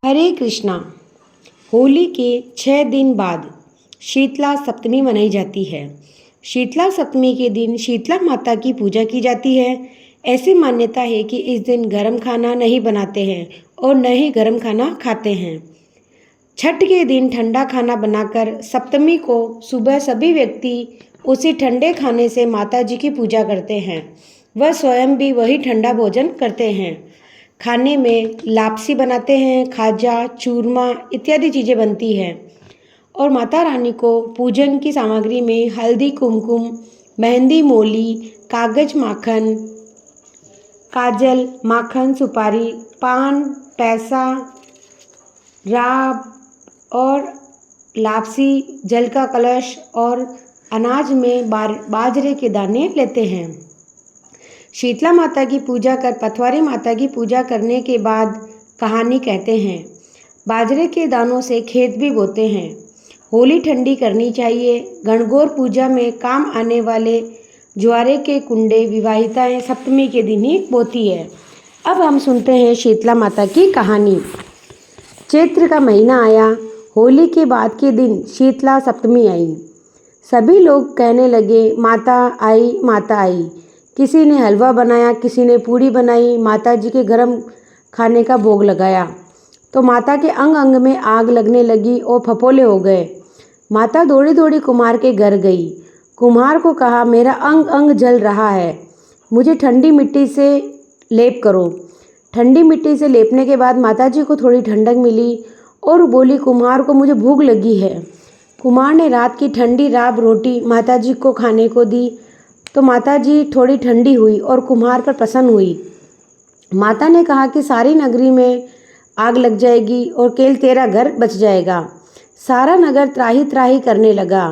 हरे कृष्णा। होली के 6 दिन बाद शीतला सप्तमी मनाई जाती है। शीतला सप्तमी के दिन शीतला माता की पूजा की जाती है। ऐसी मान्यता है कि इस दिन गर्म खाना नहीं बनाते हैं और न ही गर्म खाना खाते हैं। छठ के दिन ठंडा खाना बनाकर सप्तमी को सुबह सभी व्यक्ति उसी ठंडे खाने से माता जी की पूजा करते हैं। वह स्वयं भी वही ठंडा भोजन करते हैं। खाने में लापसी बनाते हैं, खाजा, चूरमा इत्यादि चीज़ें बनती हैं और माता रानी को पूजन की सामग्री में हल्दी, कुमकुम, मेहंदी, मोली, कागज, माखन, काजल, माखन, सुपारी, पान, पैसा, राब और लापसी, जल का कलश और अनाज में बाजरे के दाने लेते हैं। शीतला माता की पूजा कर पथवारी माता की पूजा करने के बाद कहानी कहते हैं। बाजरे के दानों से खेत भी बोते हैं। होली ठंडी करनी चाहिए। गणगौर पूजा में काम आने वाले ज्वारे के कुंडे विवाहिताएं सप्तमी के दिन ही बोती है। अब हम सुनते हैं शीतला माता की कहानी। चैत्र का महीना आया। होली के बाद के दिन शीतला सप्तमी आई। सभी लोग कहने लगे, माता आई, माता आई। किसी ने हलवा बनाया, किसी ने पूड़ी बनाई, माता जी के गर्म खाने का भोग लगाया तो माता के अंग अंग में आग लगने लगी और फफोले हो गए। माता दौड़ी दौड़ी कुम्हार के घर गई। कुम्हार को कहा, मेरा अंग अंग जल रहा है, मुझे ठंडी मिट्टी से लेप करो। ठंडी मिट्टी से लेपने के बाद माता जी को थोड़ी ठंडक मिली और बोली, कुम्हार को मुझे भूख लगी है। कुम्हार ने रात की ठंडी राब रोटी माता जी को खाने को दी तो माता जी थोड़ी ठंडी हुई और कुम्हार पर प्रसन्न हुई। माता ने कहा कि सारी नगरी में आग लग जाएगी और केवल तेरा घर बच जाएगा। सारा नगर त्राही त्राही करने लगा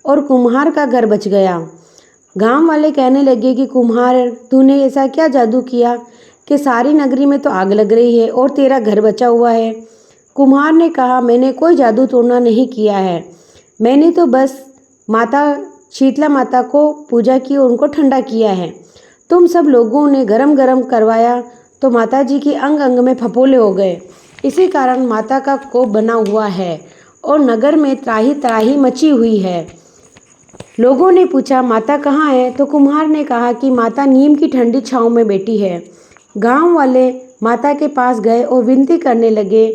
और कुम्हार का घर बच गया। गांव वाले कहने लगे कि कुम्हार, तूने ऐसा क्या जादू किया कि सारी नगरी में तो आग लग रही है और तेरा घर बचा हुआ है। कुम्हार ने कहा, मैंने कोई जादू टोना नहीं किया है, मैंने तो बस माता शीतला माता को पूजा की और उनको ठंडा किया है। तुम सब लोगों ने गरम गरम करवाया तो माता जी के अंग अंग में फफोले हो गए। इसी कारण माता का कोप बना हुआ है और नगर में त्राही त्राही मची हुई है। लोगों ने पूछा, माता कहाँ है? तो कुम्हार ने कहा कि माता नीम की ठंडी छाँव में बैठी है। गांव वाले माता के पास गए और विनती करने लगे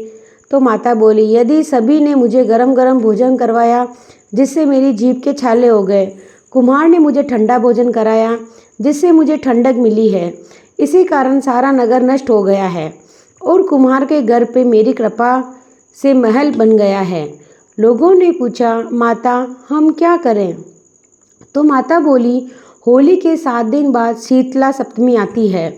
तो माता बोली, यदि सभी ने मुझे गरम गरम भोजन करवाया जिससे मेरी जीभ के छाले हो गए, कुम्हार ने मुझे ठंडा भोजन कराया जिससे मुझे ठंडक मिली है, इसी कारण सारा नगर नष्ट हो गया है और कुम्हार के घर पे मेरी कृपा से महल बन गया है। लोगों ने पूछा, माता हम क्या करें? तो माता बोली, होली के 7 दिन बाद शीतला सप्तमी आती है।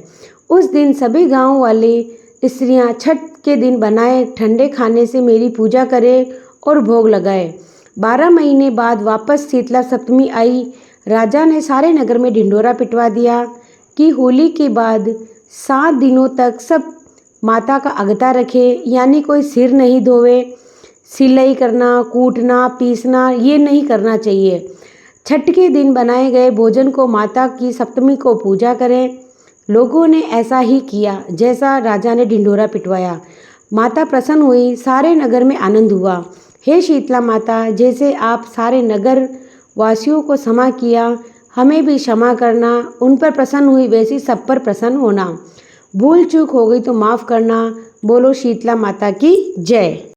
उस दिन सभी गांव वाले स्त्रियां छठ के दिन बनाए ठंडे खाने से मेरी पूजा करें और भोग लगाए। 12 महीने बाद वापस शीतला सप्तमी आई। राजा ने सारे नगर में ढिंढोरा पिटवा दिया कि होली के बाद 7 दिनों तक सब माता का अगता रखे, यानी कोई सिर नहीं धोवे, सिलाई करना, कूटना, पीसना ये नहीं करना चाहिए। छठ के दिन बनाए गए भोजन को माता की सप्तमी को पूजा करें। लोगों ने ऐसा ही किया जैसा राजा ने ढिंढोरा पिटवाया। माता प्रसन्न हुई, सारे नगर में आनंद हुआ। हे शीतला माता, जैसे आप सारे नगर वासियों को क्षमा किया, हमें भी क्षमा करना। उन पर प्रसन्न हुई वैसी सब पर प्रसन्न होना। भूल चूक हो गई तो माफ़ करना। बोलो शीतला माता की जय।